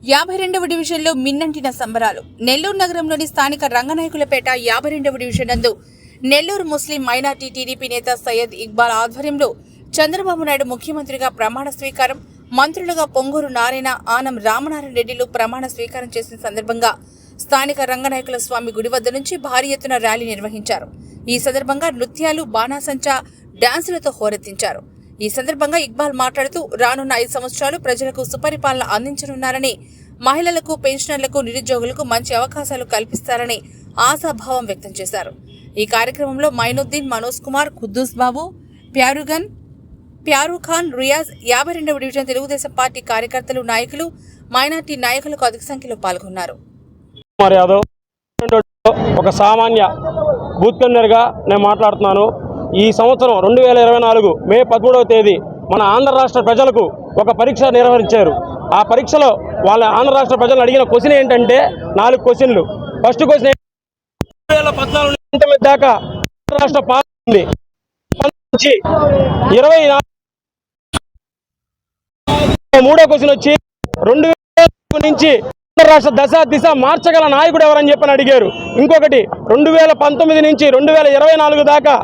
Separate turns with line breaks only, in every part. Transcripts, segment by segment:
52వ డివిజన్లో మిన్నంటిన సంబరాలు. నెల్లూరు నగరంలోని స్థానిక రంగనాయకులపేట 52వ డివిజన్ నందు నెల్లూరు ముస్లిం మైనార్టీ టీడీపీ నేత సయ్యద్ ఇక్బాల్ ఆధ్వర్యంలో చంద్రబాబు నాయుడు ముఖ్యమంత్రిగా ప్రమాణ స్వీకారం, మంత్రులుగా పొంగూరు నారాయణ, ఆనం రామనారాయణ రెడ్డిలు ప్రమాణ స్వీకారం చేసిన సందర్భంగా స్థానిక రంగనాయకుల స్వామి గుడి వద్ద నుంచి భారీ ఎత్తున ర్యాలీ నిర్వహించారు. ఈ సందర్భంగా నృత్యాలు, బాణాసంచా, డాన్సులతో హోరెత్తించారు. ఈ సందర్భంగా ఇక్బాల్ మాట్లాడుతూ రానున్న 5 సంవత్సరాలు ప్రజలకు సుపరిపాలన అందించనున్నారని, మహిళలకు, పెన్షనర్లకు, నిరుద్యోగులకు మంచి అవకాశాలు కల్పిస్తారని ఆశాభావం వ్యక్తం చేశారు. ఈ కార్యక్రమంలో మైనుద్దీన్, మనోజ్ కుమార్, ఖుద్దూస్ బాబు, ప్యారూఖాన్, రియాజ్, 52వ డివిజన్ తెలుగుదేశం పార్టీ కార్యకర్తలు, నాయకులు, మైనార్టీ నాయకులకు అధిక సంఖ్యలో పాల్గొన్నారు.
ఒక సామాన్య బూత్ కన్వీనర్గా నేను మాట్లాడుతున్నాను. ఈ సంవత్సరం 2024 మే 13వ తేదీ మన ఆంధ్ర రాష్ట్ర ప్రజలకు ఒక పరీక్ష నిర్వహించారు. ఆ పరీక్షలో వాళ్ళ ఆంధ్ర రాష్ట్ర ప్రజలను అడిగిన క్వశ్చన్ ఏంటంటే 4 క్వశ్చన్లు. ఫస్ట్ క్వశ్చన్ 2014 దాకా ఆంధ్ర రాష్ట్ర పాలన ఉంది. 24 మూడో క్వశ్చన్ వచ్చి 2000 నుంచి రాష్ట్ర దశ దిశ మార్చగల నాయకుడు ఎవరని చెప్పని అడిగారు. ఇంకొకటి 2019 నుంచి 2024 దాకా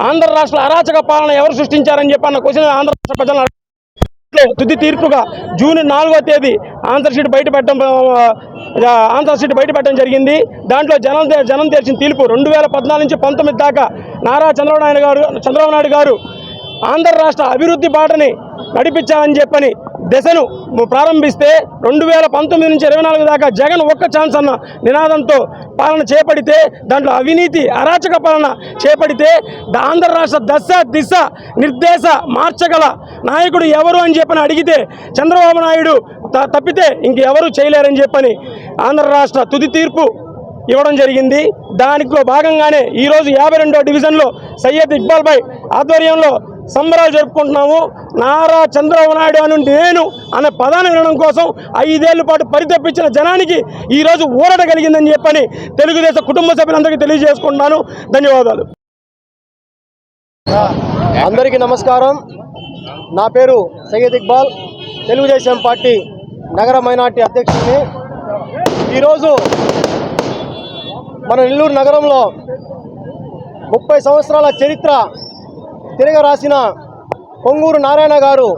ఆంధ్ర రాష్ట్ర అరాచక పాలన ఎవరు సృష్టించారని చెప్పన్న క్వశ్చన్ ఆంధ్ర రాష్ట్ర ప్రజలను తుది తీర్పుగా జూన్ 4వ తేదీ ఆన్సర్ షీట్ బయటపెట్టడం జరిగింది. దాంట్లో జనం తెరిచిన తీర్పు 2014 నుంచి 19 దాకా నారా చంద్రబాబు నాయుడు గారు ఆంధ్ర రాష్ట్ర అభివృద్ధి బాటని నడిపించాలని చెప్పని దశను ప్రారంభిస్తే 2019 నుంచి 24 దాకా జగన్ ఒక్క ఛాన్స్ అన్న నినాదంతో పాలన చేపడితే, దాంట్లో అవినీతి అరాచక పాలన చేపడితే ఆంధ్ర రాష్ట్ర దశ దిశ నిర్దేశ మార్చగల నాయకుడు ఎవరు అని చెప్పని అడిగితే చంద్రబాబు నాయుడు తప్పితే ఇంకెవరూ చేయలేరని చెప్పని ఆంధ్ర రాష్ట్ర తుది తీర్పు ఇవ్వడం జరిగింది. దానిలో భాగంగానే ఈరోజు 52వ డివిజన్లో సయ్యద్ ఇక్బాల్ భాయ్ ఆధ్వర్యంలో సంబరాలు జరుపుకుంటున్నాము. నారా చంద్రబాబు నాయుడు అని నేను అనే పదాన్ని వినడం కోసం 5 ఏళ్ల పాటు పరితపించిన జనానికి ఈరోజు ఊరట కలిగిందని చెప్పని తెలుగుదేశం కుటుంబ సభ్యులందరికీ తెలియజేసుకుంటున్నాను. ధన్యవాదాలు.
అందరికీ నమస్కారం. నా పేరు సయ్యద్ ఇక్బాల్, తెలుగుదేశం పార్టీ నగర మైనార్టీ అధ్యక్షుడిని. ఈరోజు మన నెల్లూరు నగరంలో 30 సంవత్సరాల చరిత్ర తిరగరాసిన పొంగూరు నారాయణ గారు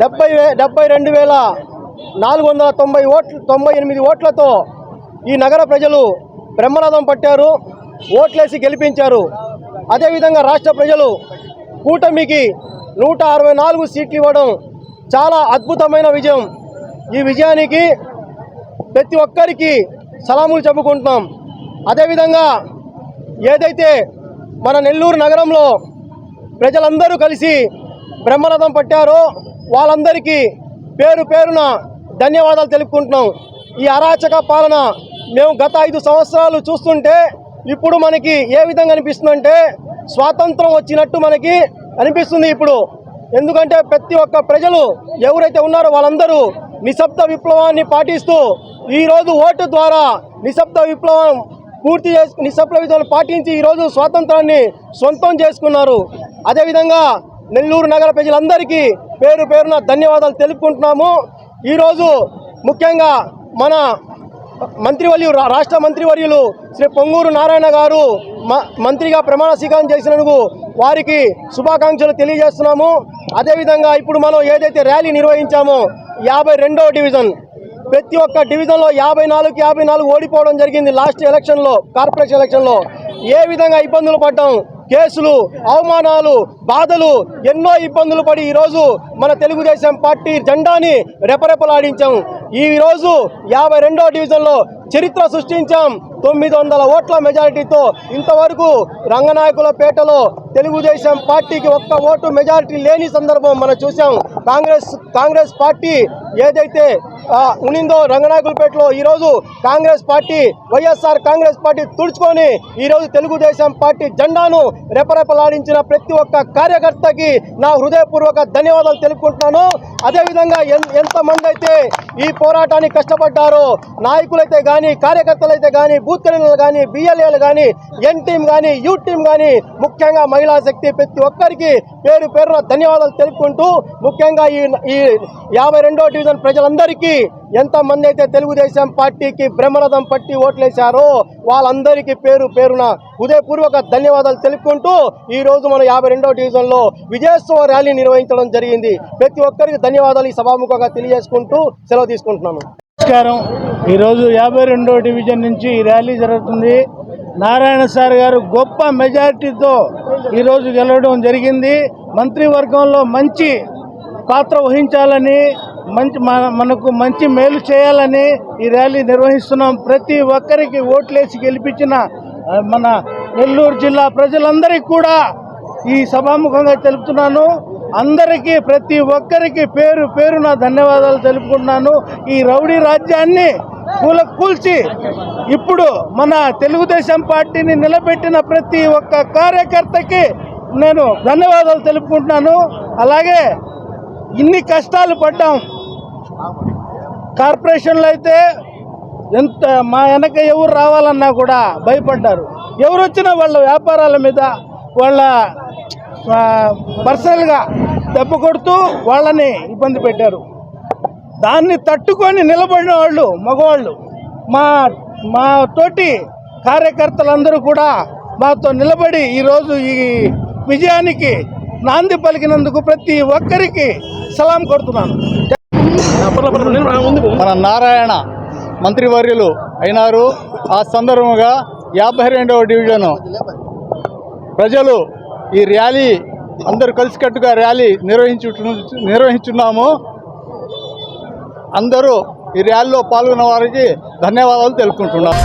72,498 ఓట్లతో ఈ నగర ప్రజలు బ్రహ్మరథం పట్టారు, ఓట్లేసి గెలిపించారు. అదేవిధంగా రాష్ట్ర ప్రజలు కూటమికి 164 సీట్లు ఇవ్వడం చాలా అద్భుతమైన విజయం. ఈ విజయానికి ప్రతి ఒక్కరికి సలాములు చెప్పుకుంటున్నాం. అదేవిధంగా ఏదైతే మన నెల్లూరు నగరంలో ప్రజలందరూ కలిసి బ్రహ్మరథం పట్టారో వాళ్ళందరికీ పేరు పేరున ధన్యవాదాలు తెలుపుకుంటున్నాం. ఈ అరాచక పాలన మేము గత 5 సంవత్సరాలు చూస్తుంటే ఇప్పుడు మనకి ఏ విధంగా అనిపిస్తుందంటే స్వాతంత్రం వచ్చినట్టు మనకి అనిపిస్తుంది ఇప్పుడు. ఎందుకంటే ప్రతి ఒక్క ప్రజలు ఎవరైతే ఉన్నారో వాళ్ళందరూ నిశ్శబ్ద విప్లవాన్ని పాటిస్తూ ఈరోజు ఓటు ద్వారా నిశ్శబ్ద విప్లవం పాటించి ఈరోజు స్వాతంత్రాన్ని సొంతం చేసుకున్నారు. అదేవిధంగా నెల్లూరు నగర ప్రజలందరికీ పేరు పేరున ధన్యవాదాలు తెలుపుకుంటున్నాము. ఈరోజు ముఖ్యంగా మన రాష్ట్ర మంత్రివర్యులు శ్రీ పొంగూరు నారాయణ గారు మంత్రిగా ప్రమాణ స్వీకారం చేసినందుకు వారికి శుభాకాంక్షలు తెలియజేస్తున్నాము. అదేవిధంగా ఇప్పుడు మనం ఏదైతే ర్యాలీ నిర్వహించామో 52వ డివిజన్, ప్రతి ఒక్క డివిజన్లో 54 ఓడిపోవడం జరిగింది. లాస్ట్ ఎలక్షన్లో, కార్పొరేషన్ ఎలక్షన్లో ఏ విధంగా ఇబ్బందులు పడ్డాం, కేసులు, అవమానాలు, బాధలు, ఎన్నో ఇబ్బందులు పడి ఈరోజు మన తెలుగుదేశం పార్టీ జెండాని రెపరెపలాడించాం. ఈరోజు 52వ డివిజన్లో చరిత్ర సృష్టించాం. 900 ఓట్ల మెజారిటీతో ఇంతవరకు రంగనాయకులపేటలో తెలుగుదేశం పార్టీకి ఒక్క ఓటు మెజారిటీ లేని సందర్భం మనం చూసాం. కాంగ్రెస్ పార్టీ ఏదైతే ఉనిందో రంగనాయకులపేటలో ఈరోజు వైఎస్ఆర్ కాంగ్రెస్ పార్టీ తుడుచుకొని ఈరోజు తెలుగుదేశం పార్టీ జెండాను రెపరెపలాడించిన ప్రతి ఒక్క కార్యకర్తకి నా హృదయపూర్వక ధన్యవాదాలు తెలుపుకుంటున్నాను. అదేవిధంగా ఎంతమంది అయితే ఈ పోరాటానికి కష్టపడ్డారో నాయకులైతే కానీ, కార్యకర్తలైతే కానీ, బూత్ కన్వీనర్లు కానీ, బిఎల్ఏలు కానీ, ఎన్ టీం కానీ, యూ టీం కానీ, ముఖ్యంగా మహిళా శక్తి ప్రతి ఒక్కరికి పేరు పేరున ధన్యవాదాలు తెలుపుకుంటూ, ముఖ్యంగా ఈ 52వ డివిజన్ ప్రజలందరికీ ఎంతమంది అయితే తెలుగుదేశం పార్టీకి బ్రహ్మరథం పట్టి ఓట్లేశారో వాళ్ళందరికీ పేరు పేరున హృదయపూర్వక ధన్యవాదాలు తెలుపుకుంటూ ఈ రోజు మన 52వ డివిజన్లో విజయోత్సవ ర్యాలీ నిర్వహించడం జరిగింది. ప్రతి ఒక్కరికి ధన్యవాదాలు ఈ సభాముఖంగా తెలియజేసుకుంటూ సెలవు తీసుకుంటున్నాను.
నమస్కారం. ఈరోజు 52వ డివిజన్ నుంచి ఈ ర్యాలీ జరుగుతుంది. నారాయణ సార్ గారు గొప్ప మెజారిటీతో ఈరోజు గెలవడం జరిగింది. మంత్రివర్గంలో మంచి పాత్ర వహించాలని, మనకు మంచి మేలు చేయాలని ఈ ర్యాలీ నిర్వహిస్తున్నాం. ప్రతి ఒక్కరికి ఓట్లేసి గెలిపించిన మన నెల్లూరు జిల్లా ప్రజలందరికీ కూడా ఈ సభాముఖంగా తెలుపుతున్నాను. అందరికీ, ప్రతి ఒక్కరికి పేరు పేరున ధన్యవాదాలు తెలుపుకుంటున్నాను. ఈ రౌడీ రాజ్యాన్ని కూల్చి ఇప్పుడు మన తెలుగుదేశం పార్టీని నిలబెట్టిన ప్రతి ఒక్క కార్యకర్తకి నేను ధన్యవాదాలు తెలుపుకుంటున్నాను. అలాగే ఇన్ని కష్టాలు పడ్డాం. కార్పొరేషన్లో అయితే ఎంత మా వెనక ఎవరు రావాలన్నా కూడా భయపడ్డారు. ఎవరు వచ్చినా వాళ్ళ వ్యాపారాల మీద వాళ్ళ పర్సనల్గా దెబ్బ కొడుతూ వాళ్ళని ఇబ్బంది పెట్టారు. దాన్ని తట్టుకొని నిలబడిన వాళ్ళు మగవాళ్ళు, మా తోటి కార్యకర్తలందరూ కూడా మాతో నిలబడి ఈరోజు ఈ విజయానికి నాంది పలికినందుకు ప్రతి ఒక్కరికి సలాం కొడుతున్నాను.
మన నారాయణ మంత్రివర్యులు అయినారు. ఆ సందర్భంగా 52వ డివిజన్ ప్రజలు ఈ ర్యాలీ అందరూ కలిసికట్టుగా ర్యాలీ నిర్వహించున్నాము. అందరూ ఈ ర్యాలీలో పాల్గొన్న వారికి ధన్యవాదాలు తెలుపుకుంటున్నాము.